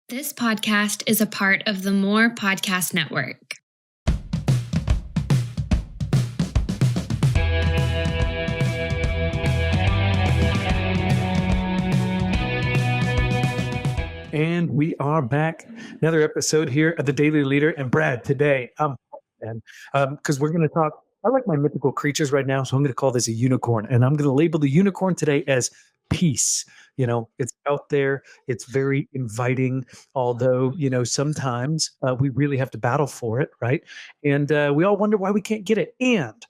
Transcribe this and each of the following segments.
This podcast is a part of the More Podcast Network. And we are back. Another episode here at the Daily Leader. And Brad, today, because we're going to talk, I like my mythical creatures right now, so I'm going to call this a unicorn. And I'm going to label the unicorn today as peace. You know, it's out there. It's very inviting, although, sometimes we really have to battle for it, right? And we all wonder why we can't get it. And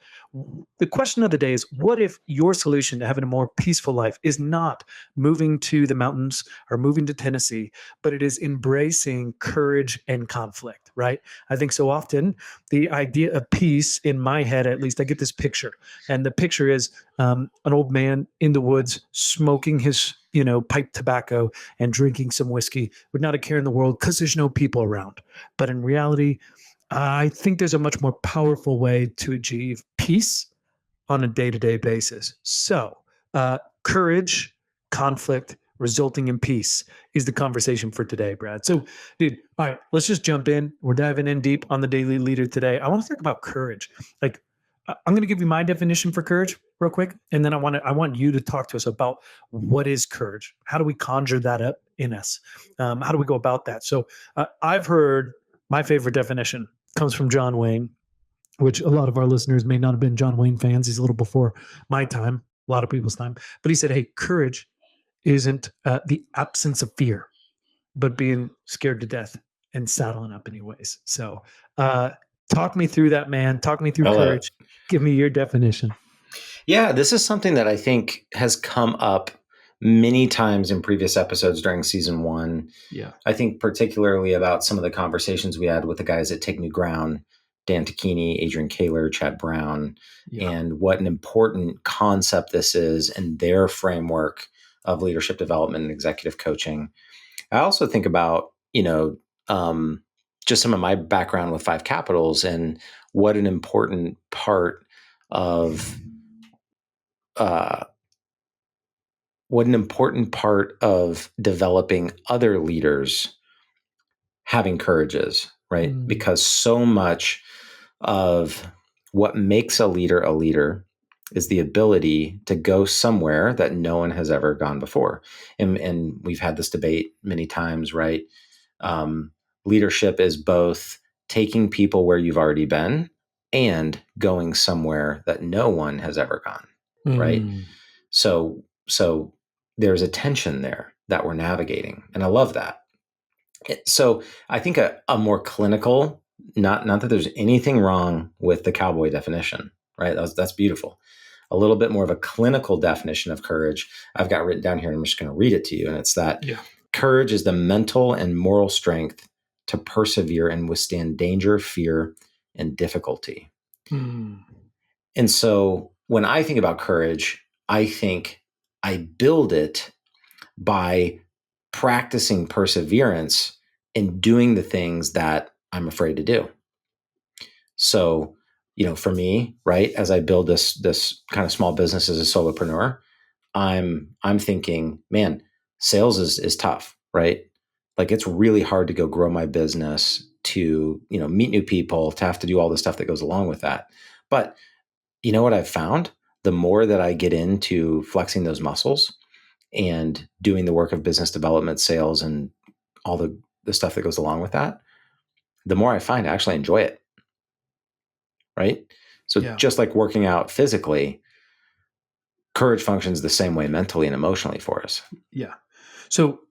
the question of the day is, what if your solution to having a more peaceful life is not moving to the mountains or moving to Tennessee, but it is embracing courage and conflict, right? I think so often the idea of peace, in my head at least, I get this picture. And the picture is an old man in the woods smoking his pipe tobacco and drinking some whiskey with not a care in the world because there's no people around. But in reality, I think there's a much more powerful way to achieve peace on a day-to-day basis. So courage, conflict, resulting in peace is the conversation for today, Brad. So, dude, all right, let's just jump in. We're diving in deep on the Daily Leader today. I want to talk about courage. I'm going to give you my definition for courage real quick, and then I want you to talk to us about what is courage. How do we conjure that up in us? How do we go about that? So I've heard my favorite definition comes from John Wayne, which a lot of our listeners may not have been John Wayne fans. He's a little before my time, a lot of people's time. But he said, hey, courage isn't the absence of fear, but being scared to death and saddling up anyways. So talk me through that, man. Talk me through courage. Give me your definition. Yeah, this is something that I think has come up many times in previous episodes during season 1. Yeah. I think particularly about some of the conversations we had with the guys at Take New Ground, Dan Tacchini, Adrian Kaler, Chad Brown, and what an important concept this is in their framework of leadership development and executive coaching. I also think about, just some of my background with 5 Capitals and what an important part of developing other leaders having courage is, right? Because so much of what makes a leader is the ability to go somewhere that no one has ever gone before. And we've had this debate many times, right? Leadership is both taking people where you've already been and going somewhere that no one has ever gone, right? So there's a tension there that we're navigating, and I love that. So I think a more clinical, not that there's anything wrong with the cowboy definition, right? That's beautiful. A little bit more of a clinical definition of courage I've got written down here, and I'm just going to read it to you. And it's that courage is the mental and moral strength to persevere and withstand danger, fear, and difficulty. And so when I think about courage, I think I build it by practicing perseverance and doing the things that I'm afraid to do. So, for me, right, as I build this kind of small business as a solopreneur, I'm thinking, man, sales is tough, right? Like, it's really hard to go grow my business, to, meet new people, to have to do all the stuff that goes along with that. But you know what I've found? The more that I get into flexing those muscles and doing the work of business development, sales, and all the stuff that goes along with that, the more I find I actually enjoy it. Right? So just like working out physically, courage functions the same way mentally and emotionally for us. Yeah. So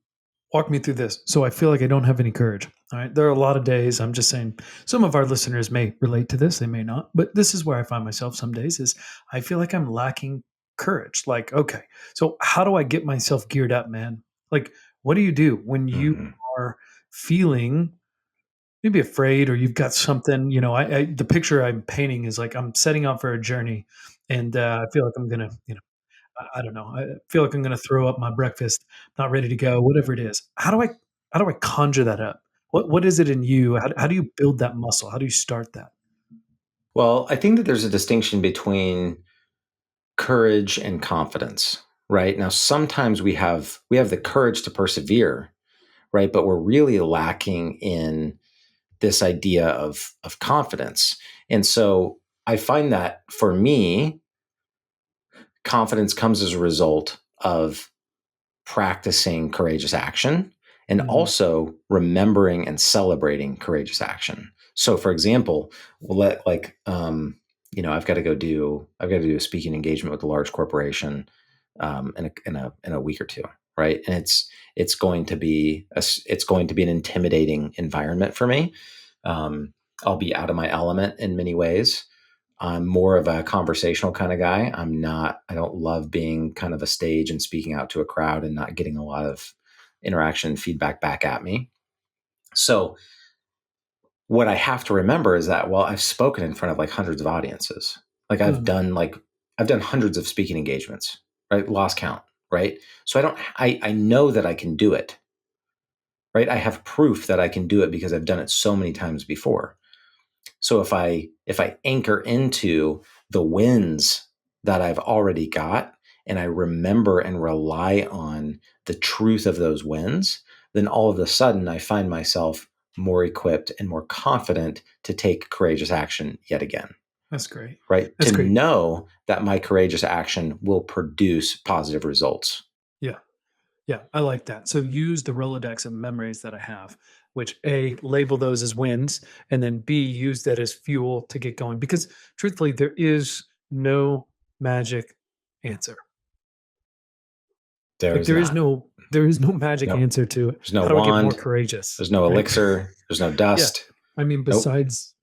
walk me through this. So I feel like I don't have any courage. All right. There are a lot of days, I'm just saying, some of our listeners may relate to this, they may not, but this is where I find myself some days is I feel like I'm lacking courage. Like, okay, so how do I get myself geared up, man? Like, what do you do when you are feeling maybe afraid, or you've got something, the picture I'm painting is like, I'm setting out for a journey, and I feel like I'm going to, I don't know. I feel like I'm going to throw up my breakfast, not ready to go, whatever it is. How do I conjure that up? What is it in you? How do you build that muscle? How do you start that? Well, I think that there's a distinction between courage and confidence, right? Now, sometimes we have the courage to persevere, right? But we're really lacking in this idea of confidence. And so I find that for me, confidence comes as a result of practicing courageous action and also remembering and celebrating courageous action. So for example, I've got to do a speaking engagement with a large corporation in a week or two, right? And it's going to be an intimidating environment for me. I'll be out of my element in many ways. I'm more of a conversational kind of guy. I don't love being kind of a stage and speaking out to a crowd and not getting a lot of interaction and feedback back at me. So what I have to remember is that, well, I've spoken in front of like hundreds of audiences. Like I've done hundreds of speaking engagements, right? Lost count, right? So I know that I can do it, right? I have proof that I can do it because I've done it so many times before. So if I anchor into the wins that I've already got and I remember and rely on the truth of those wins, then all of a sudden I find myself more equipped and more confident to take courageous action yet again. That's great. Right? That's great. Know that my courageous action will produce positive results. Yeah. Yeah, I like that. So use the Rolodex of memories that I have, which A, label those as wins, and then B, use that as fuel to get going. Because truthfully, there is no magic answer. There is no magic answer to it. There's no how do wand. I get more courageous? There's no elixir. There's no dust. Yeah. I mean, besides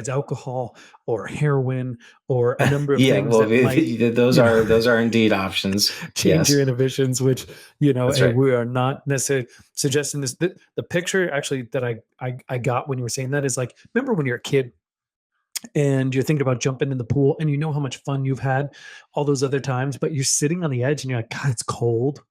alcohol or heroin or a number of things those are indeed options. Change your inhibitions, which right. We are not necessarily suggesting this. The picture actually that I got when you were saying that is like, remember when you're a kid and you're thinking about jumping in the pool and you know how much fun you've had all those other times, but you're sitting on the edge and you're like, God, it's cold.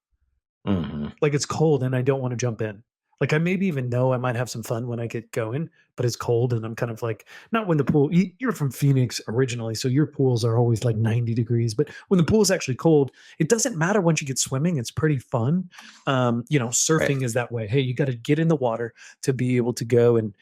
Mm-hmm. Like it's cold and I don't want to jump in. Like I maybe even know I might have some fun when I get going, but it's cold and I'm kind of like, not when the pool, you're from Phoenix originally, so your pools are always like 90 degrees, but when the pool is actually cold, it doesn't matter once you get swimming, it's pretty fun. Surfing Right. is that way. Hey, you got to get in the water to be able to go. And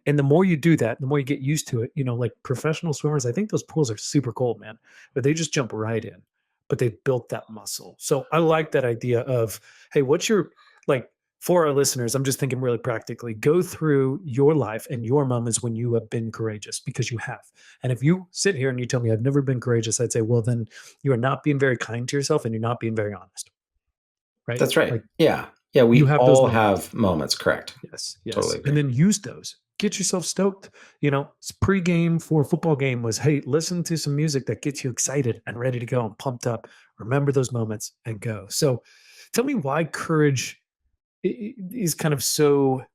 the more you do that, the more you get used to it, like professional swimmers, I think those pools are super cold, man, but they just jump right in, but they've built that muscle. So I like that idea of, hey, what's your, like, for our listeners, I'm just thinking really practically, go through your life and your moments when you have been courageous, because you have. And if you sit here and you tell me I've never been courageous, I'd say, well, then you are not being very kind to yourself and you're not being very honest. Right? That's right. Like, yeah. We have all those have moments. Correct. Yes. Totally agree. And then use those. Get yourself stoked. Pre-game for a football game was, hey, listen to some music that gets you excited and ready to go and pumped up. Remember those moments and go. So tell me why courage is kind of so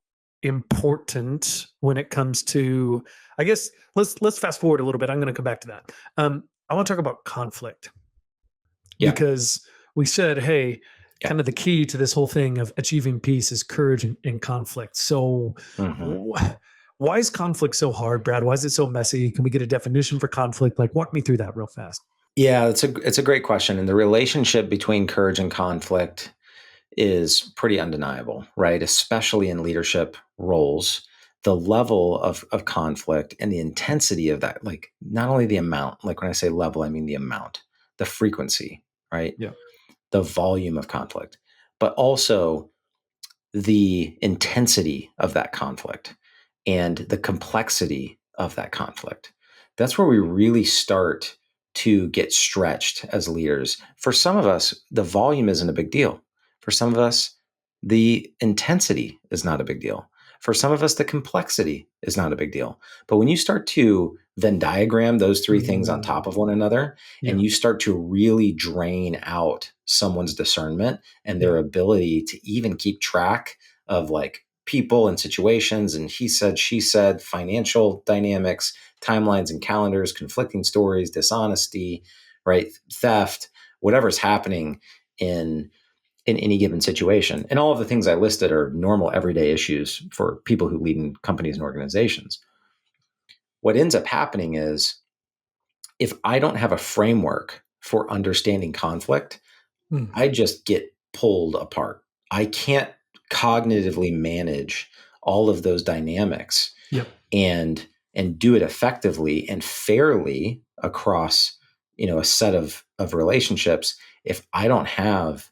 important when it comes to, I guess, let's fast forward a little bit. I'm going to come back to that. I want to talk about conflict. Yeah. Because we said, hey, kind of the key to this whole thing of achieving peace is courage in conflict. So why is conflict so hard, Brad? Why is it so messy? Can we get a definition for conflict? Like, walk me through that real fast. Yeah, it's a great question. And the relationship between courage and conflict is pretty undeniable, right? Especially in leadership roles, the level of conflict and the intensity of that, like not only the amount, like when I say level, I mean the amount, the frequency, right? Yeah. The volume of conflict, but also the intensity of that conflict and the complexity of that conflict. That's where we really start to get stretched as leaders. For some of us, the volume isn't a big deal. For some of us, the intensity is not a big deal. For some of us, the complexity is not a big deal. But when you start to Venn diagram those three things on top of one another, and you start to really drain out someone's discernment and their ability to even keep track of like people and situations and he said, she said, financial dynamics, timelines and calendars, conflicting stories, dishonesty, right? Theft, whatever's happening in any given situation. And all of the things I listed are normal everyday issues for people who lead in companies and organizations. What ends up happening is if I don't have a framework for understanding conflict, I just get pulled apart. I can't cognitively manage all of those dynamics Yep. and do it effectively and fairly across, a set of relationships, if I don't have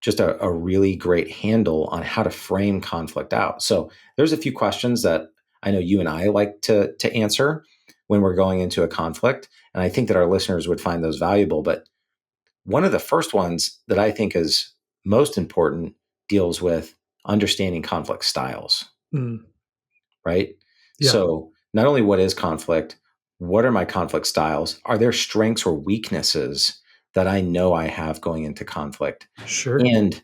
just a really great handle on how to frame conflict out. So there's a few questions that I know you and I like to answer when we're going into a conflict. And I think that our listeners would find those valuable. But one of the first ones that I think is most important deals with understanding conflict styles, right? Yeah. So not only what is conflict, what are my conflict styles? Are there strengths or weaknesses that I know I have going into conflict? Sure. And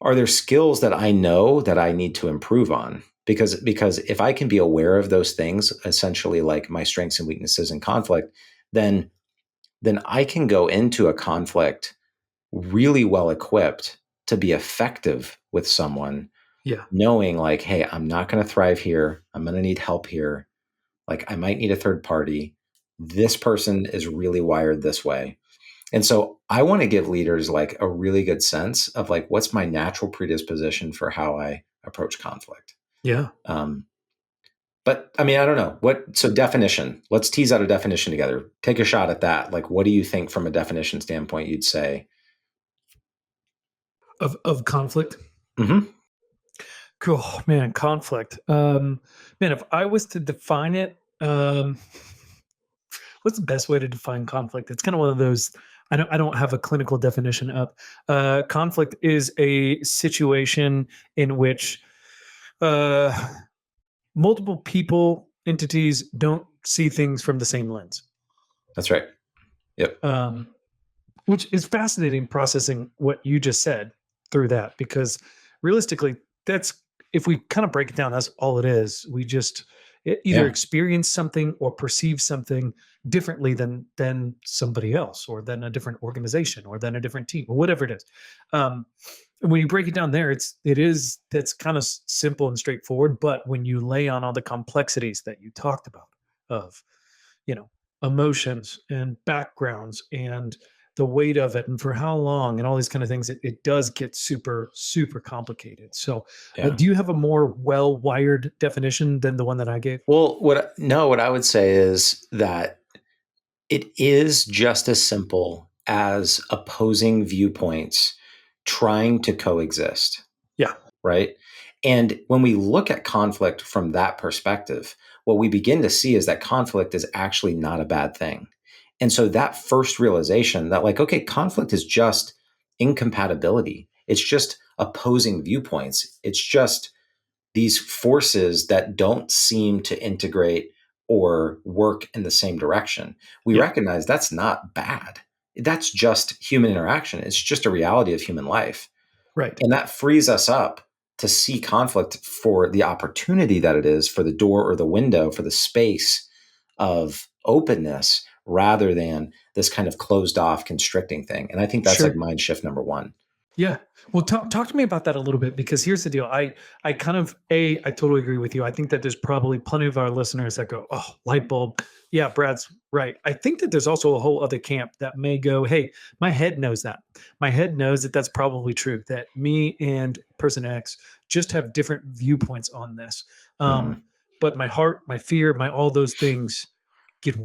are there skills that I know that I need to improve on? Because if I can be aware of those things, essentially like my strengths and weaknesses in conflict, then I can go into a conflict really well equipped to be effective with someone. Yeah. Knowing like, hey, I'm not going to thrive here. I'm going to need help here. Like I might need a third party. This person is really wired this way. And so I want to give leaders like a really good sense of like, what's my natural predisposition for how I approach conflict. Yeah. But I mean, I don't know so definition, let's tease out a definition together. Take a shot at that. Like, what do you think from a definition standpoint, you'd say of conflict? Mm-hmm. Cool, man. Conflict. Man, if I was to define it, what's the best way to define conflict? It's kind of one of those. I don't have a clinical definition up. Conflict is a situation in which multiple people, entities don't see things from the same lens. That's right. Yep. Which is fascinating, processing what you just said through that, because realistically, that's, if we kind of break it down, that's all it is. We just either experience something or perceive something differently than somebody else, or than a different organization, or than a different team, or whatever it is. And when you break it down there, that's kind of simple and straightforward. But when you lay on all the complexities that you talked about of, emotions and backgrounds and the weight of it and for how long and all these kind of things, it does get super, super complicated. So do you have a more well-wired definition than the one that I gave? Well, what I would say is that it is just as simple as opposing viewpoints trying to coexist. Yeah. Right. And when we look at conflict from that perspective, what we begin to see is that conflict is actually not a bad thing. And so that first realization that like, okay, conflict is just incompatibility. It's just opposing viewpoints. It's just these forces that don't seem to integrate or work in the same direction. We recognize that's not bad. That's just human interaction. It's just a reality of human life. Right. And that frees us up to see conflict for the opportunity that it is, for the door or the window, for the space of openness, rather than this kind of closed off, constricting thing. And I think that's like mind shift number one. Yeah. Well, talk to me about that a little bit, because here's the deal. I totally agree with you. I think that there's probably plenty of our listeners that go, oh, light bulb. Yeah, Brad's right. I think that there's also a whole other camp that may go, hey, my head knows that. My head knows that that's probably true, that me and person X just have different viewpoints on this. But my heart, my fear, my all those things get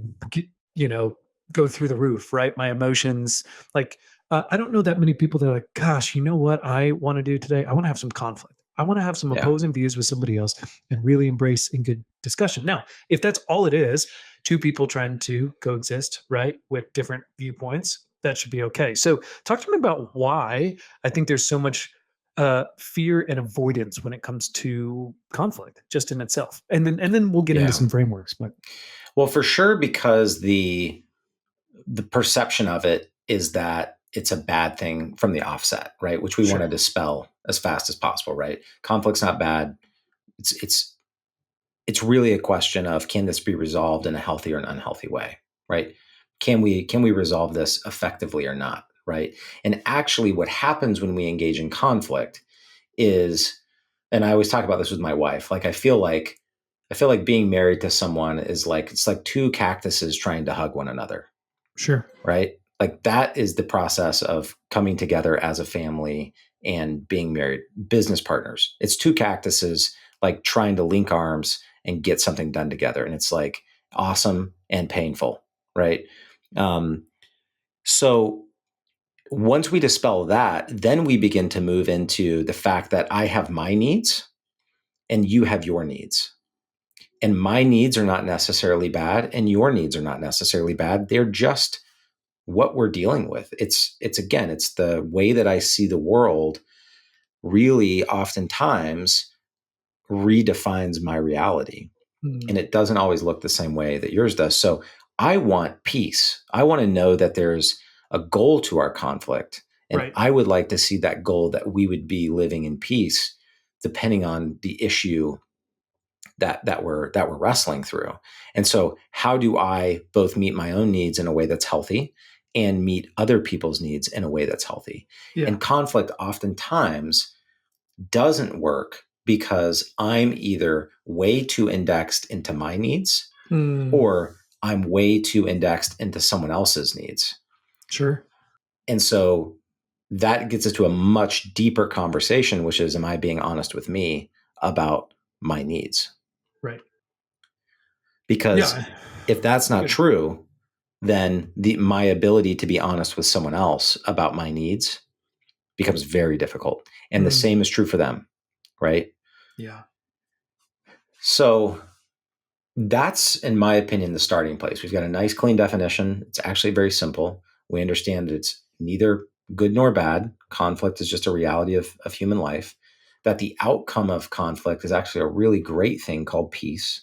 go through the roof, right? My emotions, like, I don't know that many people that are like, gosh, you know what I want to do today? I want to have some conflict. I want to have some opposing views with somebody else and really embrace in good discussion. Now, if that's all it is, two people trying to coexist, right, with different viewpoints, that should be okay. So talk to me about why I think there's so much fear and avoidance when it comes to conflict just in itself. And then we'll get into some frameworks. But well, for sure, because the perception of it is that it's a bad thing from the offset, right? Which we want to dispel as fast as possible, right? Conflict's not bad. It's really a question of, can this be resolved in a healthy or an unhealthy way, right? Can we resolve this effectively or not, right? And actually what happens when we engage in conflict is, and I always talk about this with my wife, like I feel like being married to someone is like, it's like two cactuses trying to hug one another. Sure. Right? Like that is the process of coming together as a family and being married, business partners. It's two cactuses like trying to link arms and get something done together. And it's like awesome and painful, right? So once we dispel that, then we begin to move into the fact that I have my needs and you have your needs. And my needs are not necessarily bad and your needs are not necessarily bad. They're just what we're dealing with. It's the way that I see the world really oftentimes redefines my reality. And it doesn't always look the same way that yours does. So I want peace. I want to know that there's a goal to our conflict. And I would like to see that goal, that we would be living in peace, depending on the issue that we're wrestling through. And so how do I both meet my own needs in a way that's healthy and meet other people's needs in a way that's healthy? Yeah. And conflict oftentimes doesn't work because I'm either way too indexed into my needs or I'm way too indexed into someone else's needs. Sure. And so that gets us to a much deeper conversation, which is, am I being honest with me about my needs? Right. Because if that's not true, then my ability to be honest with someone else about my needs becomes very difficult. And the same is true for them, right? Yeah. So that's, in my opinion, the starting place. We've got a nice, clean definition. It's actually very simple. We understand that it's neither good nor bad. Conflict is just a reality of human life. That the outcome of conflict is actually a really great thing called peace.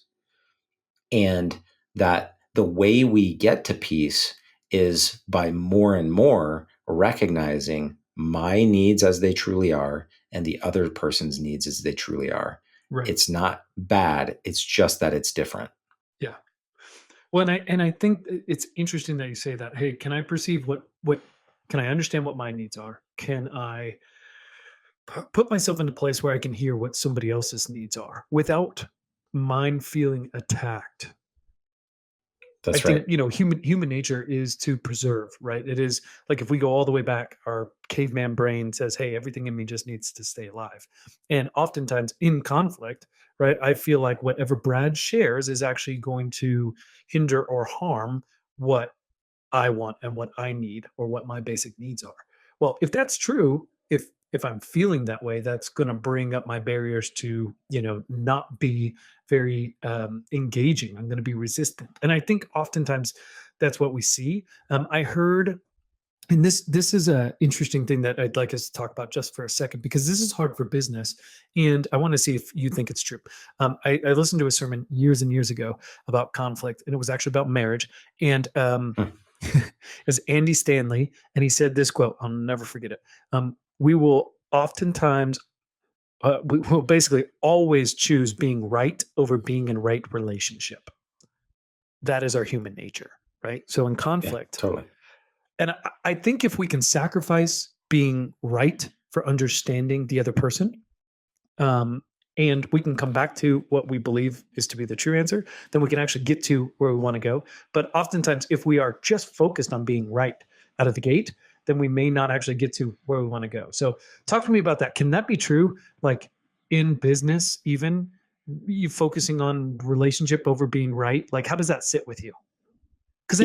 And that the way we get to peace is by more and more recognizing my needs as they truly are and the other person's needs as they truly are. Right. It's not bad. It's just that it's different. Yeah. Well, and I think it's interesting that you say that. Hey, can I perceive what can I understand what my needs are? Can I put myself in a place where I can hear what somebody else's needs are without mine feeling attacked? That's I right. think, human nature is to preserve, right? It is like, if we go all the way back, our caveman brain says, hey, everything in me just needs to stay alive. And oftentimes in conflict, right, I feel like whatever Brad shares is actually going to hinder or harm what I want and what I need, or what my basic needs are. Well, if that's true, if I'm feeling that way, that's going to bring up my barriers to, not be very engaging. I'm going to be resistant. And I think oftentimes that's what we see. I heard, and this is an interesting thing that I'd like us to talk about just for a second, because this is hard for business. And I want to see if you think it's true. I listened to a sermon years and years ago about conflict, and it was actually about marriage. And it was Andy Stanley, and he said this quote, I'll never forget it. We will oftentimes, we will basically always choose being right over being in right relationship. That is our human nature, right? So in conflict, totally. And I think if we can sacrifice being right for understanding the other person, and we can come back to what we believe is to be the true answer, then we can actually get to where we want to go. But oftentimes, if we are just focused on being right out of the gate, then we may not actually get to where we want to go. So talk to me about that. Can that be true? Like in business, even you focusing on relationship over being right? Like, how does that sit with you? Because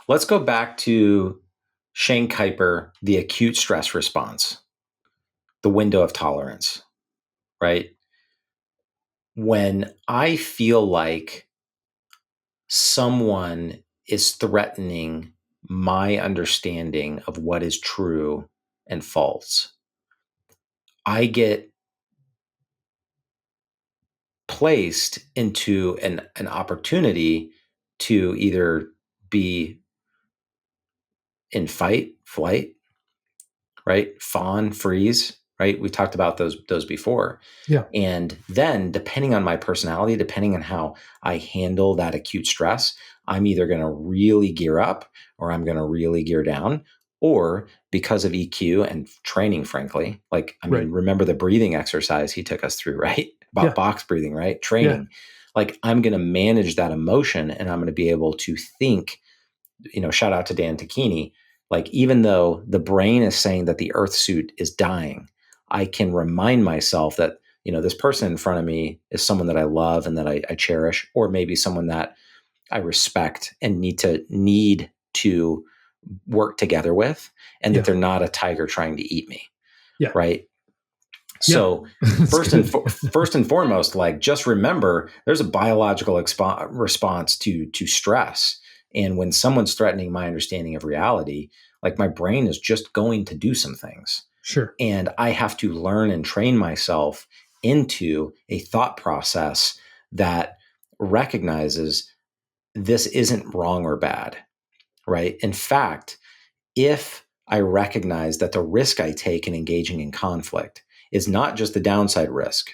let's go back to Shane Kuiper, the acute stress response, the window of tolerance, right? When I feel like someone is threatening my understanding of what is true and false, I get placed into an opportunity to either be in fight, flight, right? Fawn, freeze, right? We talked about those before. Yeah. And then depending on my personality, depending on how I handle that acute stress, I'm either going to really gear up or I'm going to really gear down. Or because of EQ and training, frankly, remember the breathing exercise he took us through, right? About box breathing, right? Training. Yeah. Like I'm going to manage that emotion and I'm going to be able to think shout out to Dan Tacchini, like, even though the brain is saying that the earth suit is dying, I can remind myself that, this person in front of me is someone that I love and that I cherish, or maybe someone that I respect and need to work together with, and that they're not a tiger trying to eat me. Yeah. Right. So first and foremost, like, just remember there's a biological response to stress. And when someone's threatening my understanding of reality, like, my brain is just going to do some things. Sure. And I have to learn and train myself into a thought process that recognizes this isn't wrong or bad. Right. In fact, if I recognize that the risk I take in engaging in conflict is not just the downside risk,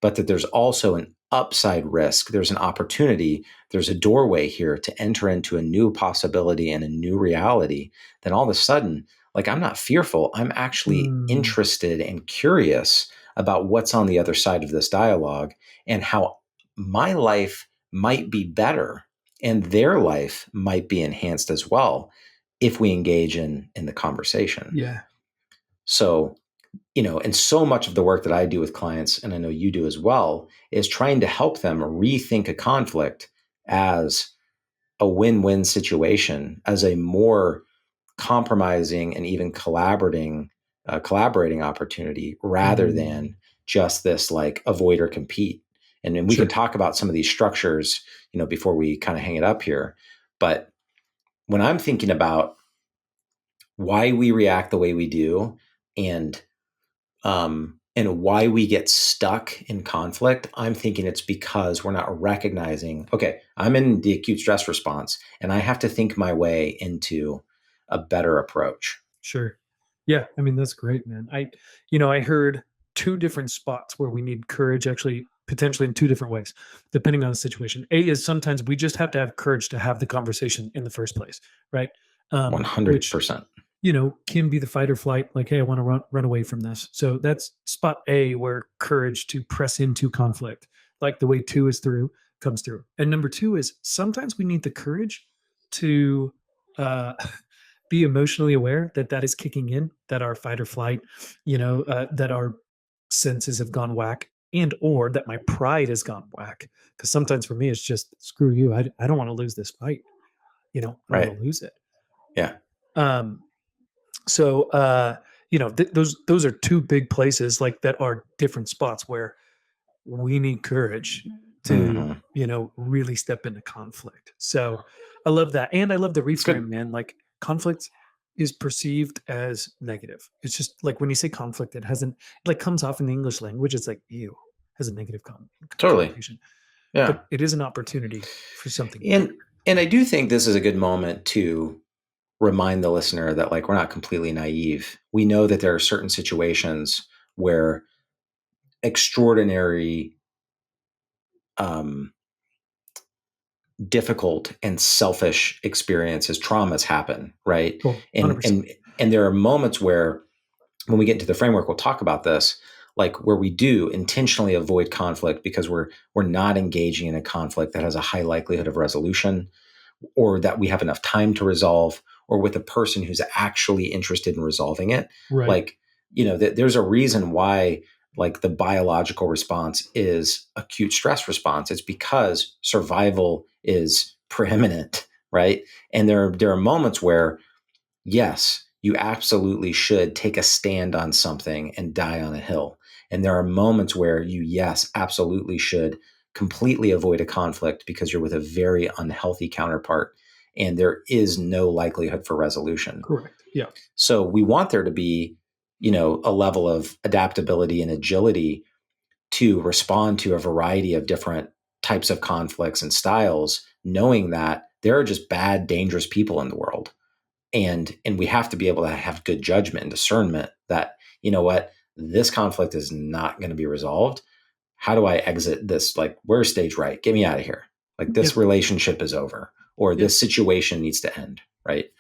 but that there's also an upside risk, there's an opportunity, there's a doorway here to enter into a new possibility and a new reality, then all of a sudden, like, I'm not fearful. I'm actually interested and curious about what's on the other side of this dialogue and how my life might be better and their life might be enhanced as well if we engage in the conversation. Yeah. So, and so much of the work that I do with clients, and I know you do as well, is trying to help them rethink a conflict as a win-win situation, as a more compromising and even collaborating opportunity, rather than just this, like, avoid or compete. And then we can talk about some of these structures, before we kind of hang it up here. But when I'm thinking about why we react the way we do, and why we get stuck in conflict, I'm thinking it's because we're not recognizing, okay, I'm in the acute stress response and I have to think my way into a better approach. Sure. Yeah. I mean, that's great, man. I heard two different spots where we need courage, actually, potentially in two different ways, depending on the situation. A is sometimes we just have to have courage to have the conversation in the first place, right? 100%. Can be the fight or flight, like, hey, I want to run away from this. So that's spot A, where courage to press into conflict, like the way two is through, comes through. And number two is sometimes we need the courage to be emotionally aware that is kicking in, that our fight or flight, that our senses have gone whack, and or that my pride has gone whack. Because sometimes for me, it's just, screw you. I don't want to lose this fight. I don't want to lose it. Yeah. So, those are two big places, like, that are different spots where we need courage to, really step into conflict. So I love that. And I love the reframe, man. Like, conflict is perceived as negative. It's just like, when you say conflict, it comes off in the English language. It's like, ew, has a negative connotation. Yeah. But it is an opportunity for something. And I do think this is a good moment to remind the listener that, like, we're not completely naive. We know that there are certain situations where extraordinary, difficult and selfish experiences, traumas happen, right? Cool. And there are moments where, when we get into the framework, we'll talk about this, like, where we do intentionally avoid conflict because we're not engaging in a conflict that has a high likelihood of resolution, or that we have enough time to resolve, or with a person who's actually interested in resolving it. Right. Like, there's a reason why, like, the biological response is acute stress response. It's because survival is preeminent, right? And there are moments where, yes, you absolutely should take a stand on something and die on a hill. And there are moments where you, yes, absolutely should completely avoid a conflict because you're with a very unhealthy counterpart and there is no likelihood for resolution. Correct. Yeah. So we want there to be, a level of adaptability and agility to respond to a variety of different types of conflicts and styles, knowing that there are just bad, dangerous people in the world. And we have to be able to have good judgment and discernment that, this conflict is not going to be resolved. How do I exit this? Like, where's stage right? Get me out of here. Like, this relationship is over, or this situation needs to end. Right.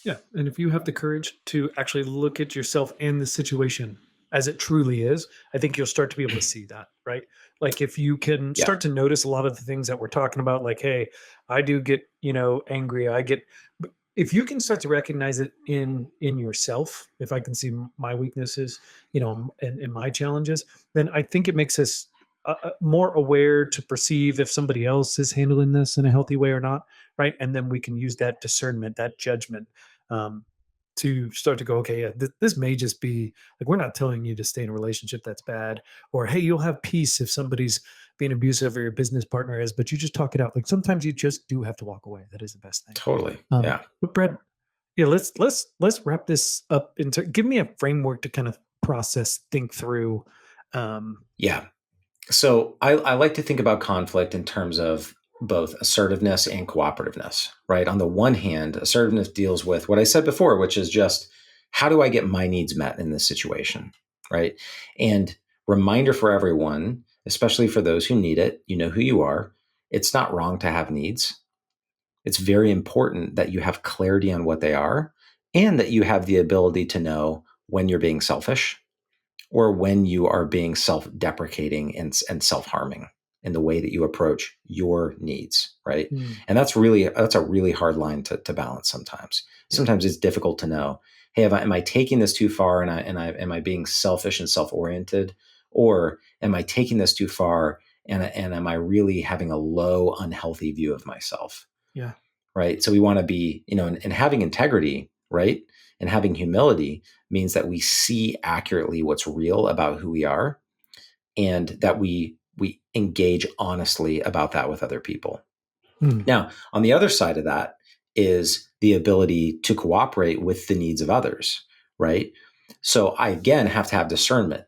Yeah. And if you have the courage to actually look at yourself and the situation as it truly is, I think you'll start to be able to see that, right? Like if you can start to notice a lot of the things that we're talking about, like, hey, I do get, angry. If you can start to recognize it in yourself, if I can see my weaknesses, and my challenges, then I think it makes us more aware to perceive if somebody else is handling this in a healthy way or not, right? And then we can use that discernment, that judgment, to start to go, okay, yeah, this may just be like, we're not telling you to stay in a relationship that's bad, or hey, you'll have peace if somebody's being abusive or your business partner is, but you just talk it out. Like sometimes you just do have to walk away. That is the best thing. Totally. But Brad, yeah, let's wrap this up into, give me a framework to kind of process, think through. So I like to think about conflict in terms of both assertiveness and cooperativeness, right? On the one hand, assertiveness deals with what I said before, which is just, how do I get my needs met in this situation, right? And reminder for everyone, especially for those who need it, you know who you are. It's not wrong to have needs. It's very important that you have clarity on what they are and that you have the ability to know when you're being selfish or when you are being self-deprecating and self-harming in the way that you approach your needs, right? And that's a really hard line to balance sometimes. Sometimes it's difficult to know, hey, am I taking this too far and am I being selfish and self-oriented, or am I taking this too far and am I really having a low, unhealthy view of myself? Yeah. Right. So we want to be, and having integrity, right? And having humility means that we see accurately what's real about who we are, and that we engage honestly about that with other people. Now, on the other side of that is the ability to cooperate with the needs of others, right? So I, again, have to have discernment.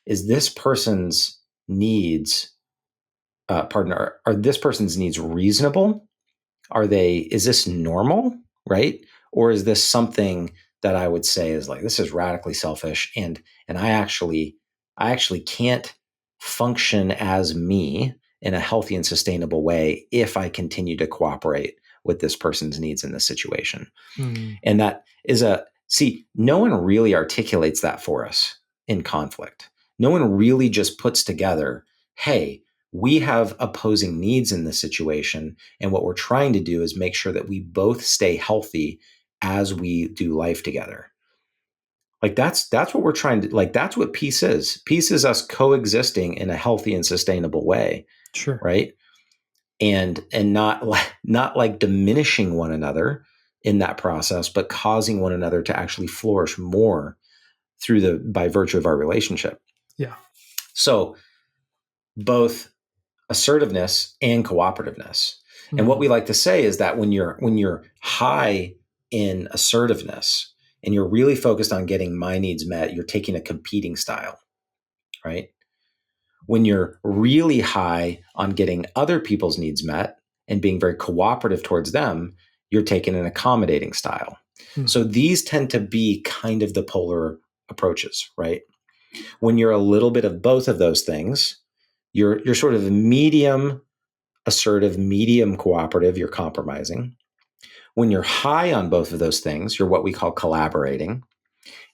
Is this person's needs, are this person's needs reasonable? Is this normal, right? Or is this something that I would say is like, this is radically selfish, and I actually can't function as me in a healthy and sustainable way if I continue to cooperate with this person's needs in this situation. And that is no one really articulates that for us in conflict. No one really just puts together, hey, we have opposing needs in this situation, and what we're trying to do is make sure that we both stay healthy as we do life together. Like that's what we're trying to, like, that's what peace is. Peace is us coexisting in a healthy and sustainable way. Sure. Right. And not like diminishing one another in that process, but causing one another to actually flourish more by virtue of our relationship. Yeah. So both assertiveness and cooperativeness. And what we like to say is that when you're high in assertiveness and you're really focused on getting my needs met, you're taking a competing style, right? When you're really high on getting other people's needs met and being very cooperative towards them, you're taking an accommodating style. So these tend to be kind of the polar approaches, right? When you're a little bit of both of those things, you're sort of medium assertive, medium cooperative, you're compromising. When you're high on both of those things, you're what we call collaborating.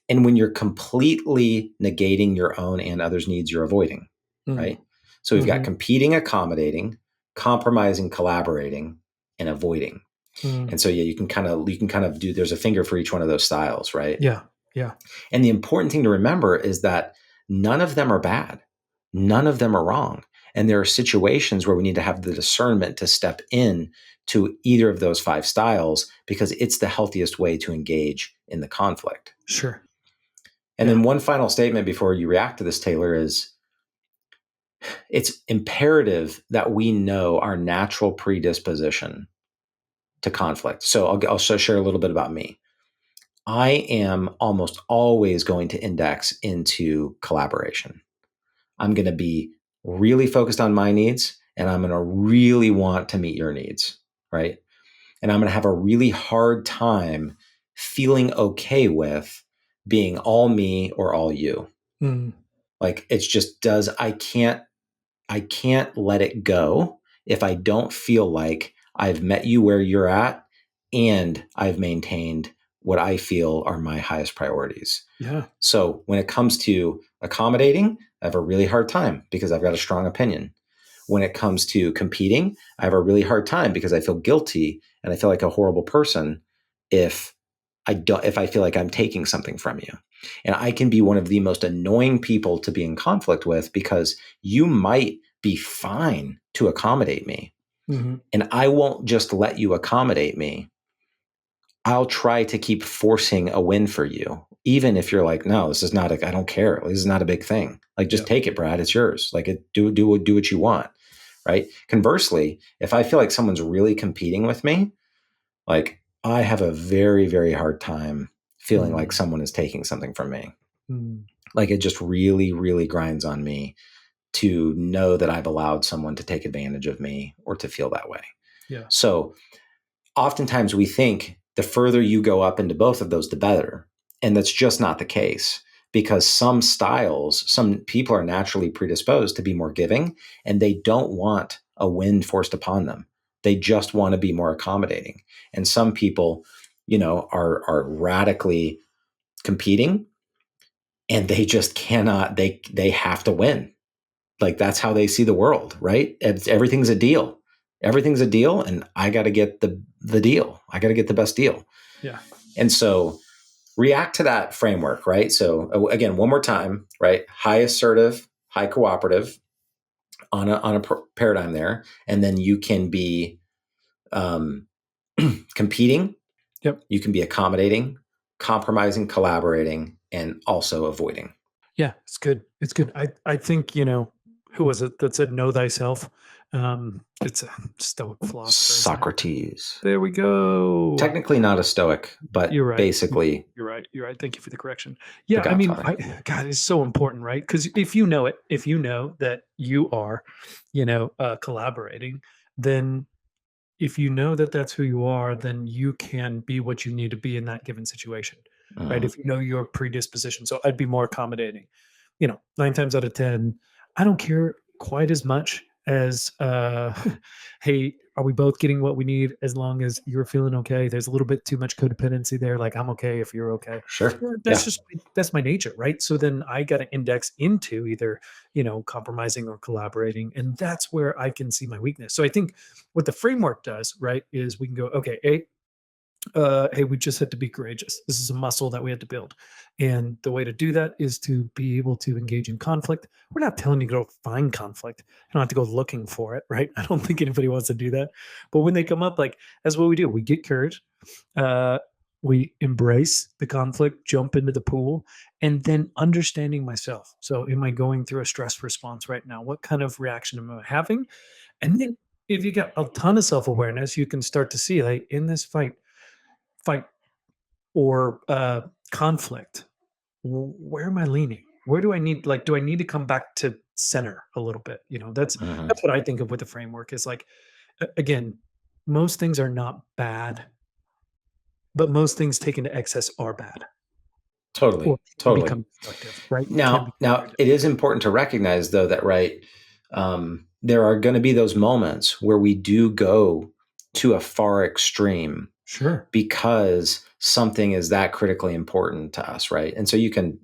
And when you're completely negating your own and others' needs, you're avoiding, right? So we've got competing, accommodating, compromising, collaborating, and avoiding. And so, you can kind of do, there's a finger for each one of those styles, right? Yeah. Yeah. And the important thing to remember is that none of them are bad. None of them are wrong. And there are situations where we need to have the discernment to step in to either of those 5 styles, because it's the healthiest way to engage in the conflict. Sure. And then one final statement before you react to this, Taylor, is it's imperative that we know our natural predisposition to conflict. So I'll also share a little bit about me. I am almost always going to index into collaboration. I'm going to be really focused on my needs, and I'm going to really want to meet your needs, right? And I'm going to have a really hard time feeling okay with being all me or all you. Like it's just I can't let it go if I don't feel like I've met you where you're at and I've maintained what I feel are my highest priorities. Yeah. So when it comes to accommodating, I have a really hard time because I've got a strong opinion. When it comes to competing, I have a really hard time because I feel guilty and I feel like a horrible person if I feel like I'm taking something from you. And I can be one of the most annoying people to be in conflict with because you might be fine to accommodate me. Mm-hmm. And I won't just let you accommodate me. I'll try to keep forcing a win for you. Even if you're like, no, this is not, I don't care. This is not a big thing. Like, just take it, Brad. It's yours. Like, do what you want. Right. Conversely, if I feel like someone's really competing with me, like, I have a very, very hard time feeling like someone is taking something from me. Like, it just really, really grinds on me to know that I've allowed someone to take advantage of me or to feel that way. Yeah. So oftentimes we think the further you go up into both of those, the better. And that's just not the case, because some people are naturally predisposed to be more giving, and they don't want a win forced upon them. They just want to be more accommodating. And some people, are radically competing, and they just cannot, they have to win. Like, that's how they see the world, right? Everything's a deal. Everything's a deal, and I got to get the deal. I got to get the best deal. Yeah. And so react to that framework, right? So again, one more time, right? High assertive, high cooperative on a paradigm there. And then you can be competing. Yep. You can be accommodating, compromising, collaborating, and also avoiding. Yeah, it's good. It's good. I think, who was it that said know thyself? It's a Stoic philosopher. Socrates. There we go. Technically not a Stoic, but you're right. Basically. You're right. Thank you for the correction. Yeah, I mean, God, it's so important, right? Because if you know that you are, collaborating, then if you know that that's who you are, then you can be what you need to be in that given situation, right? If you know your predisposition. So I'd be more accommodating. 9 times out of 10, I don't care quite as much as, hey, are we both getting what we need as long as you're feeling okay? There's a little bit too much codependency there. Like, I'm okay if you're okay. Sure. That's my nature, right? So then I got to index into either, compromising or collaborating. And that's where I can see my weakness. So I think what the framework does, right, is we can go, okay, hey, we just had to be courageous. This is a muscle that we had to build. And the way to do that is to be able to engage in conflict. We're not telling you to go find conflict. You don't have to go looking for it, right? I don't think anybody wants to do that. But when they come up, like, that's what we do. We get courage. We embrace the conflict, jump into the pool, and then understanding myself. So am I going through a stress response right now? What kind of reaction am I having? And then if you got a ton of self-awareness, you can start to see, like, in this fight or conflict, where am I leaning? Where do I need to come back to center a little bit? That's what I think of with the framework is, like, again, most things are not bad, but most things taken to excess are bad. Totally. Become destructive, right? Now it is important to recognize, though, that, right, there are going to be those moments where we do go to a far extreme. Sure. Because something is that critically important to us, right? And so you can,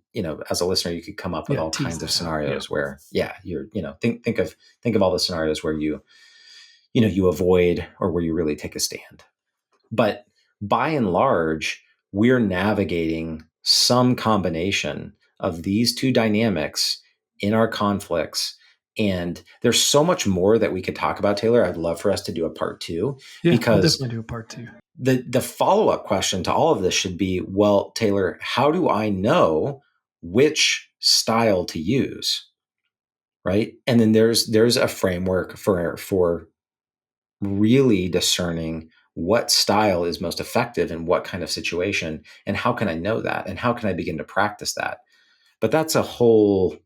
as a listener, you could come up with all kinds of scenarios where, you're, think of all the scenarios where you avoid or where you really take a stand. But by and large, we're navigating some combination of these two dynamics in our conflicts. And there's so much more that we could talk about, Taylor. I'd love for us to do a part 2. Yeah, because we'll definitely do a part 2. The follow-up question to all of this should be, well, Taylor, how do I know which style to use? Right. And then there's a framework for really discerning what style is most effective in what kind of situation, and how can I know that, and how can I begin to practice that? But that's a whole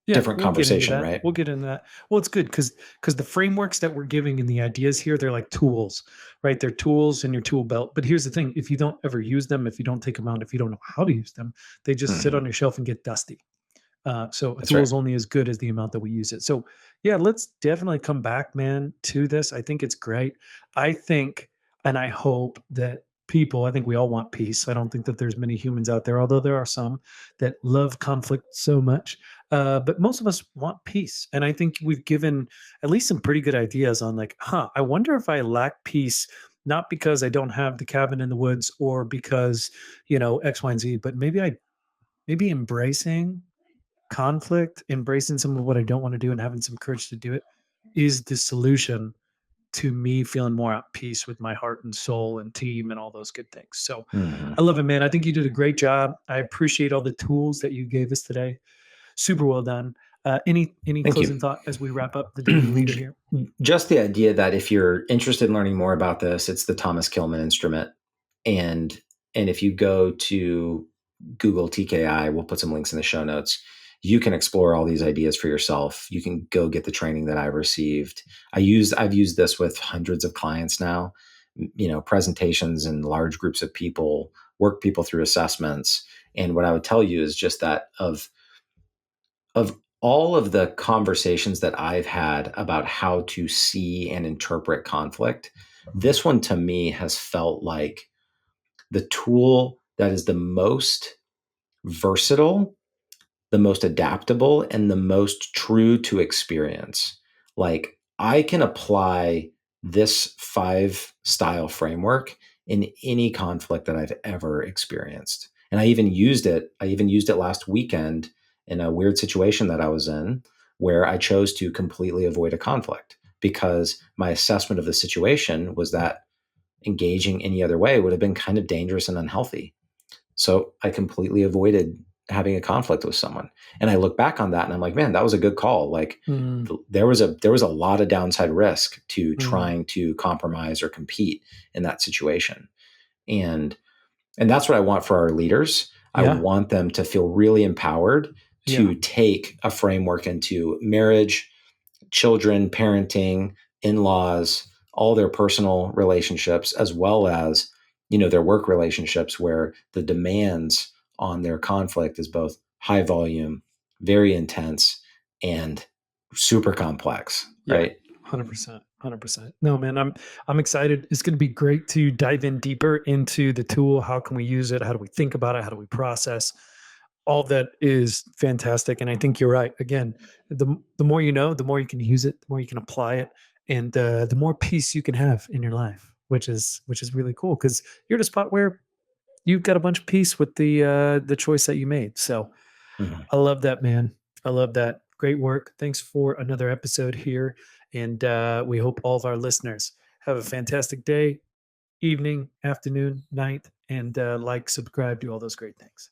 different conversation, right? We'll get into that. Well, it's good because the frameworks that we're giving and the ideas here, they're like tools, right? They're tools in your tool belt. But here's the thing: if you don't ever use them, if you don't take them out, if you don't know how to use them, they just sit on your shelf and get dusty. So a tool is only as good as the amount that we use it. So yeah, let's definitely come back, man, to this. I think it's great. I think, and I hope that people, I think we all want peace. I don't think that there's many humans out there, although there are some that love conflict so much. But most of us want peace. And I think we've given at least some pretty good ideas on like, I wonder if I lack peace, not because I don't have the cabin in the woods or because, X, Y, and Z, but maybe embracing conflict, embracing some of what I don't want to do and having some courage to do it is the solution to me feeling more at peace with my heart and soul and team and all those good things. So I love it, man. I think you did a great job. I appreciate all the tools that you gave us today. Super well done. Any closing thought as we wrap up the daily leader here? Just the idea that if you're interested in learning more about this, it's the Thomas-Killman instrument. And if you go to Google TKI, we'll put some links in the show notes. You can explore all these ideas for yourself. You can go get the training that I've received. I've used this with hundreds of clients now, presentations and large groups of people, work people through assessments. And what I would tell you is just that of all of the conversations that I've had about how to see and interpret conflict, this one to me has felt like the tool that is the most versatile, the most adaptable, and the most true to experience. Like, I can apply this 5-style framework in any conflict that I've ever experienced. And I even used it last weekend in a weird situation that I was in where I chose to completely avoid a conflict because my assessment of the situation was that engaging any other way would have been kind of dangerous and unhealthy. So I completely avoided having a conflict with someone. And I look back on that and I'm like, man, that was a good call. Like there was a lot of downside risk to trying to compromise or compete in that situation. And that's what I want for our leaders. I want them to feel really empowered to take a framework into marriage, children, parenting, in-laws, all their personal relationships, as well as, their work relationships where the demands on their conflict is both high volume, very intense, and super complex, right? 100%. No, man, I'm excited. It's going to be great to dive in deeper into the tool. How can we use it? How do we think about it? How do we process? All that is fantastic. And I think you're right. Again, the more you know, the more you can use it, the more you can apply it, and the more peace you can have in your life, which is really cool because you're at a spot where you've got a bunch of peace with the choice that you made. So I love that, man. I love that. Great work. Thanks for another episode here. And we hope all of our listeners have a fantastic day, evening, afternoon, night, and subscribe, do all those great things.